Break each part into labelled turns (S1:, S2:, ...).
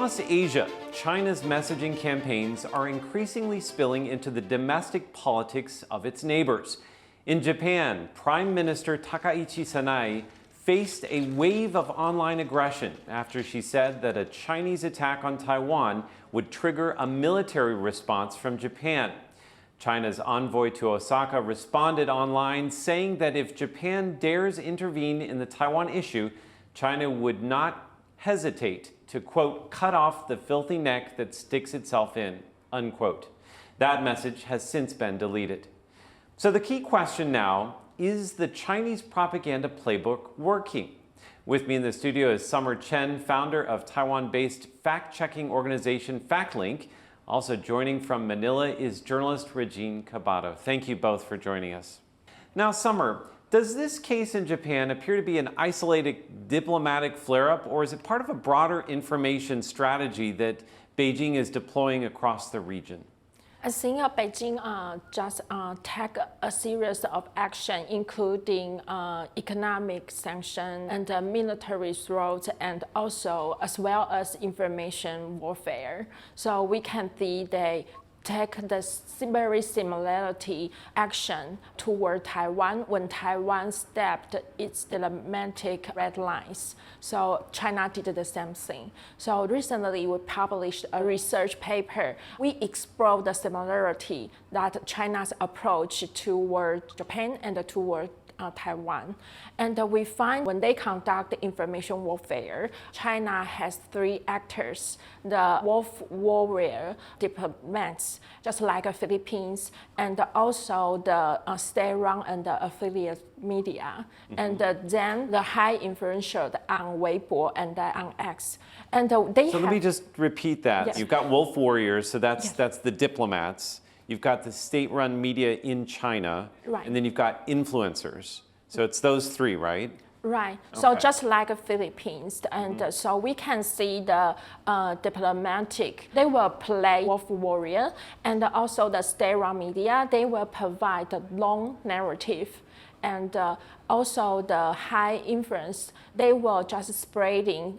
S1: Across Asia, China's messaging campaigns are increasingly spilling into the domestic politics of its neighbors. In Japan, Prime Minister Takaichi Sanae faced a wave of online aggression after she said that a Chinese attack on Taiwan would trigger a military response from Japan. China's envoy to Osaka responded online, saying that if Japan dares intervene in the Taiwan issue, China would not hesitate to, quote, cut off the filthy neck that sticks itself in, unquote. That message has since been deleted. So the key question now, is the Chinese propaganda playbook working? With me in the studio is Summer Chen, founder of Taiwan-based fact-checking organization FactLink. Also joining from Manila is journalist Regine Cabato. Thank you both for joining us. Now, Summer, does this case in Japan appear to be an isolated diplomatic flare-up, or is it part of a broader information strategy that Beijing is deploying across the region?
S2: I think Beijing just take a series of action, including economic sanction and military threats, and also as well as information warfare. So we can see they take the very similarity action toward Taiwan when Taiwan stepped its diplomatic red lines. So China did the same thing. So recently we published a research paper. We explored the similarity that China's approach toward Japan and toward Taiwan. And we find when they conduct information warfare, China has three actors: the wolf warrior diplomats, just like the Philippines, and also the state-run and the affiliate media, and then the high influential on Weibo and on X. And they
S1: So let me just repeat that.
S2: Yes.
S1: You've got wolf warriors, so that's
S2: Yes.
S1: that's the diplomats. You've got the state-run media in China,
S2: Right.
S1: and then you've got influencers. So it's those three, right?
S2: Right. So
S1: Okay.
S2: just like the Philippines, and so we can see the diplomatic, they will play wolf warrior, and also the state-run media, they will provide the long narrative, and also the high influence, they will just spreading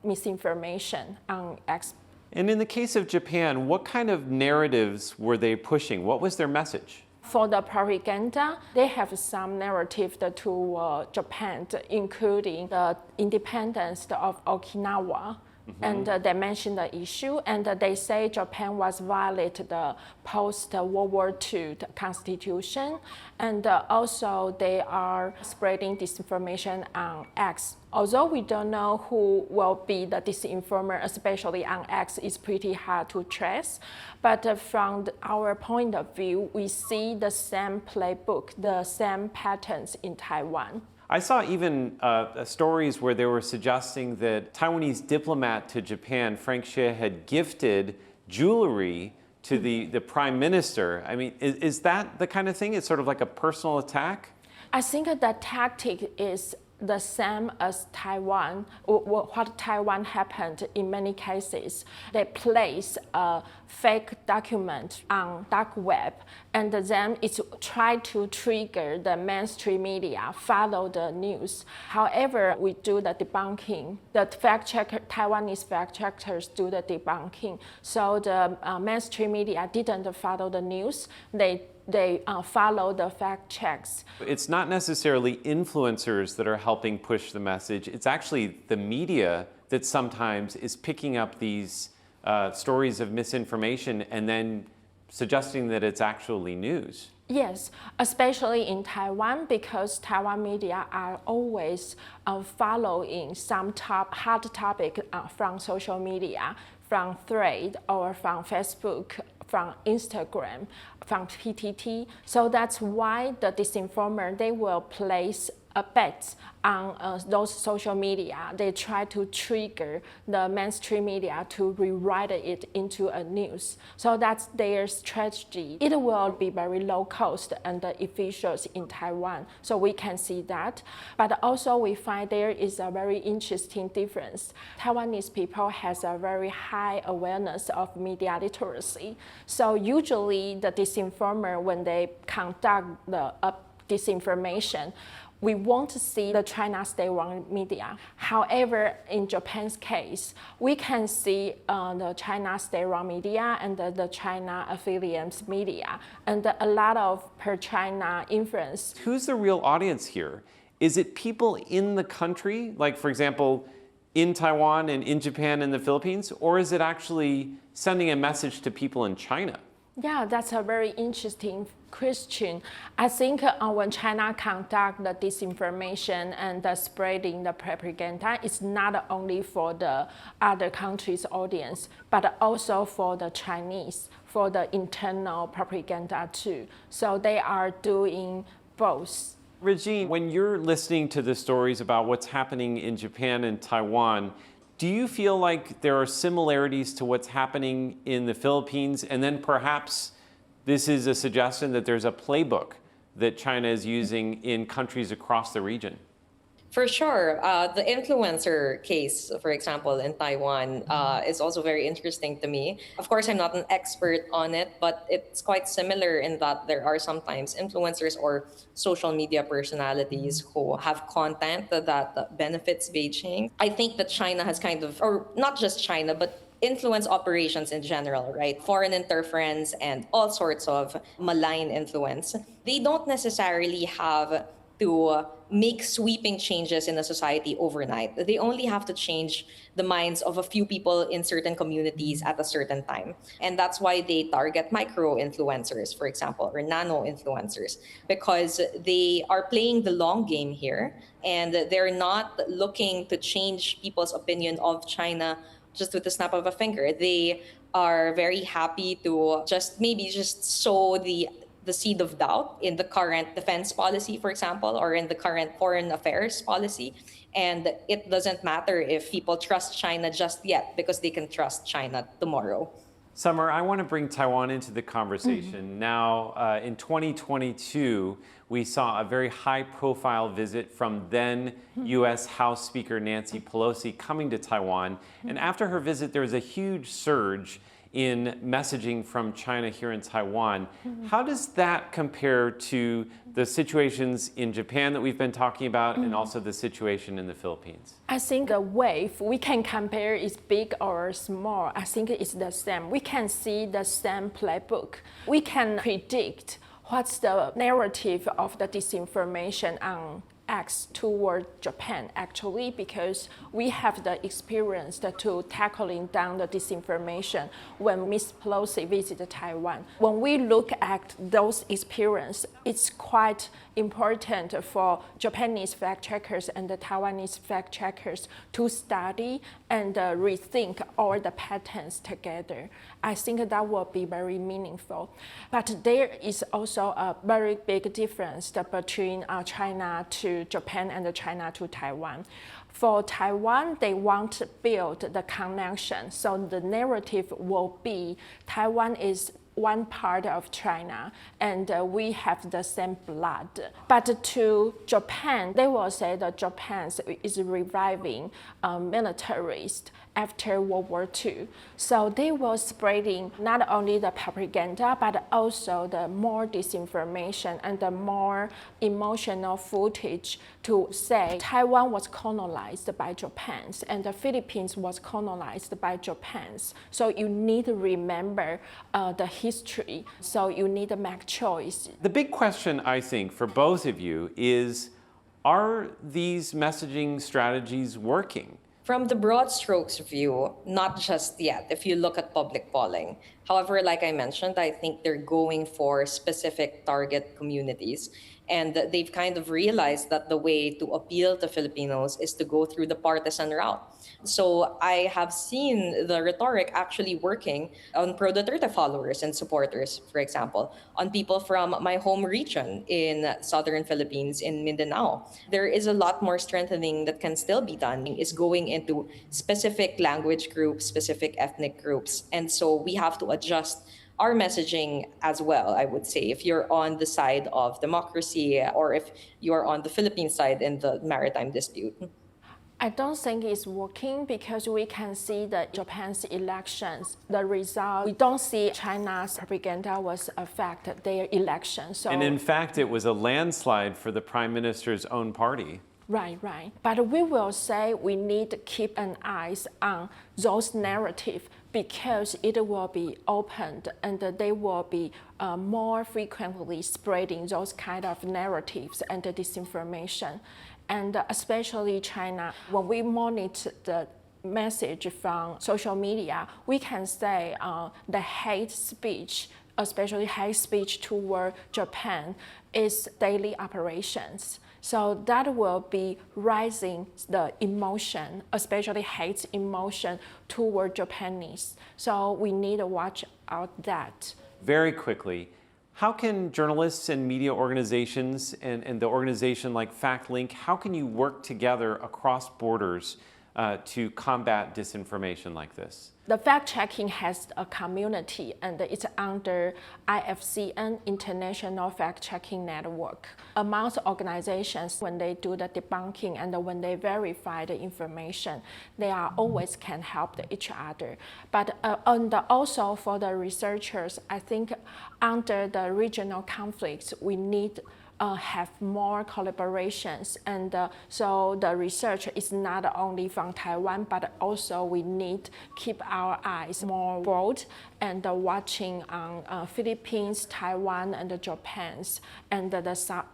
S2: misinformation on X.
S1: And in the case of Japan, what kind of narratives were they pushing? What was their message?
S2: For the propaganda, they have some narrative to Japan, including the independence of Okinawa. And they mention the issue, and they say Japan was violated the post-World War II constitution, and also they are spreading disinformation on X. Although we don't know who will be the disinformer, especially on X, it's pretty hard to trace. But from our point of view, we see the same playbook, the same patterns in Taiwan.
S1: I saw even stories where they were suggesting that Taiwanese diplomat to Japan, Frank Xie, had gifted jewelry to the prime minister. I mean, is that the kind of thing? It's sort of like a personal attack?
S2: I think the tactic is the same as Taiwan, what Taiwan happened in many cases. They place a fake document on dark web, and then it's try to trigger the mainstream media, follow the news. However, we do the debunking. The Taiwanese fact checkers do the debunking. So the mainstream media didn't follow the news. They follow the fact checks.
S1: It's not necessarily influencers that are helping push the message. It's actually the media that sometimes is picking up these stories of misinformation and then suggesting that it's actually news.
S2: Yes, especially in Taiwan, because Taiwan media are always following some hot topic from social media, from Thread or from Facebook, from Instagram, from PTT. So that's why the disinformer, they will place a bet on those social media. They try to trigger the mainstream media to rewrite it into a news. So that's their strategy. It will be very low cost and efficient in Taiwan. So we can see that. But also we find there is a very interesting difference. Taiwanese people has a very high awareness of media literacy. So usually the disinformer, when they conduct the disinformation, we won't see the China state-run media. However, in Japan's case, we can see the China state-run media and the China affiliates media, and a lot of per-China influence.
S1: Who's the real audience here? Is it people in the country, like for example, in Taiwan and in Japan and the Philippines, or is it actually sending a message to people in China?
S2: Yeah, that's a very interesting question. I think when China conduct the disinformation and the spreading the propaganda, it's not only for the other countries' audience, but also for the Chinese, for the internal propaganda too. So they are doing both.
S1: Regine, when you're listening to the stories about what's happening in Japan and Taiwan, do you feel like there are similarities to what's happening in the Philippines? And then perhaps this is a suggestion that there's a playbook that China is using in countries across the region?
S3: For sure. The influencer case, for example, in Taiwan is also very interesting to me. Of course, I'm not an expert on it, but it's quite similar in that there are sometimes influencers or social media personalities who have content that benefits Beijing. I think that China has kind of, or not just China, but influence operations in general, right? Foreign interference and all sorts of malign influence. They don't necessarily have to make sweeping changes in a society overnight. They only have to change the minds of a few people in certain communities at a certain time. And that's why they target micro-influencers, for example, or nano-influencers, because they are playing the long game here, and they're not looking to change people's opinion of China just with the snap of a finger. They are very happy to just sow the seed of doubt in the current defense policy, for example, or in the current foreign affairs policy. And it doesn't matter if people trust China just yet, because they can trust China tomorrow.
S1: Summer, I want to bring Taiwan into the conversation. Now, in 2022, we saw a very high-profile visit from then U.S. House Speaker Nancy Pelosi coming to Taiwan. And after her visit, there was a huge surge in messaging from China here in Taiwan. How does that compare to the situations in Japan that we've been talking about and also the situation in the Philippines?
S2: I think the wave, we can compare is big or small. I think it's the same. We can see the same playbook. We can predict what's the narrative of the disinformation on X toward Japan, actually, because we have the experience to tackling down the disinformation when Ms. Pelosi visited Taiwan. When we look at those experiences, it's quite important for Japanese fact-checkers and the Taiwanese fact-checkers to study and rethink all the patterns together. I think that will be very meaningful. But there is also a very big difference between China to Japan and China to Taiwan. For Taiwan, they want to build the connection. So the narrative will be Taiwan is one part of China, and we have the same blood. But to Japan, they will say that Japan is reviving militarists after World War II. So they were spreading not only the propaganda, but also the more disinformation and the more emotional footage to say Taiwan was colonized by Japan and the Philippines was colonized by Japan. So you need to remember the history. So you need to make choice.
S1: The big question, I think, for both of you is, are these messaging strategies working?
S3: From the broad strokes view, not just yet, if you look at public polling. However, like I mentioned, I think they're going for specific target communities. And they've kind of realized that the way to appeal to Filipinos is to go through the partisan route. So I have seen the rhetoric actually working on pro-Duterte followers and supporters, for example, on people from my home region in southern Philippines, in Mindanao. There is a lot more strengthening that can still be done, is going into specific language groups, specific ethnic groups. And so we have to adjust our messaging as well, I would say, if you're on the side of democracy or if you're on the Philippine side in the maritime dispute.
S2: I don't think it's working because we can see that Japan's elections, the result, we don't see China's propaganda was affect their election. So,
S1: and in fact, it was a landslide for the prime minister's own party.
S2: Right. But we will say we need to keep an eye on those narratives because it will be opened and they will be more frequently spreading those kind of narratives and the disinformation. And especially China, when we monitor the message from social media, we can say the hate speech, especially hate speech toward Japan, is daily operations. So that will be rising the emotion, especially hate emotion toward Japanese. So we need to watch out that.
S1: Very quickly, how can journalists and media organizations and the organization like FactLink, how can you work together across borders to combat disinformation like this?
S2: The fact-checking has a community and it's under IFCN, International Fact-Checking Network. Amongst organizations, when they do the debunking and when they verify the information, they are always can help each other. But and also for the researchers, I think under the regional conflicts, we need have more collaborations, and so the research is not only from Taiwan, but also we need to keep our eyes more broad and watching on Philippines, Taiwan, and Japan's, and the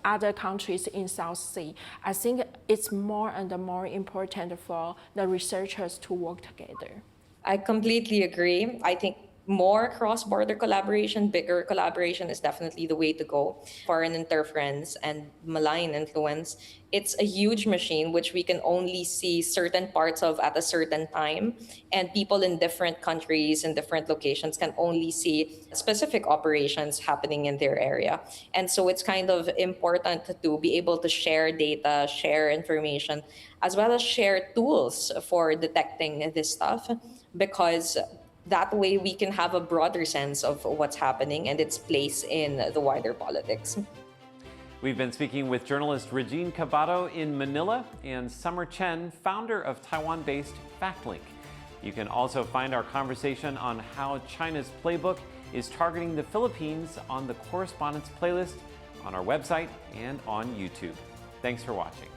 S2: other countries in South Sea. I think it's more and more important for the researchers to work together.
S3: I completely agree. I think more cross-border collaboration, bigger collaboration is definitely the way to go. Foreign interference and malign influence, it's a huge machine which we can only see certain parts of at a certain time. And people in different countries and different locations can only see specific operations happening in their area. And so it's kind of important to be able to share data, share information, as well as share tools for detecting this stuff, because that way we can have a broader sense of what's happening and its place in the wider politics.
S1: We've been speaking with journalist Regine Cabato in Manila and Summer Chen, founder of Taiwan-based FactLink. You can also find our conversation on how China's Playbook is targeting the Philippines on the Correspondents playlist on our website and on YouTube. Thanks for watching.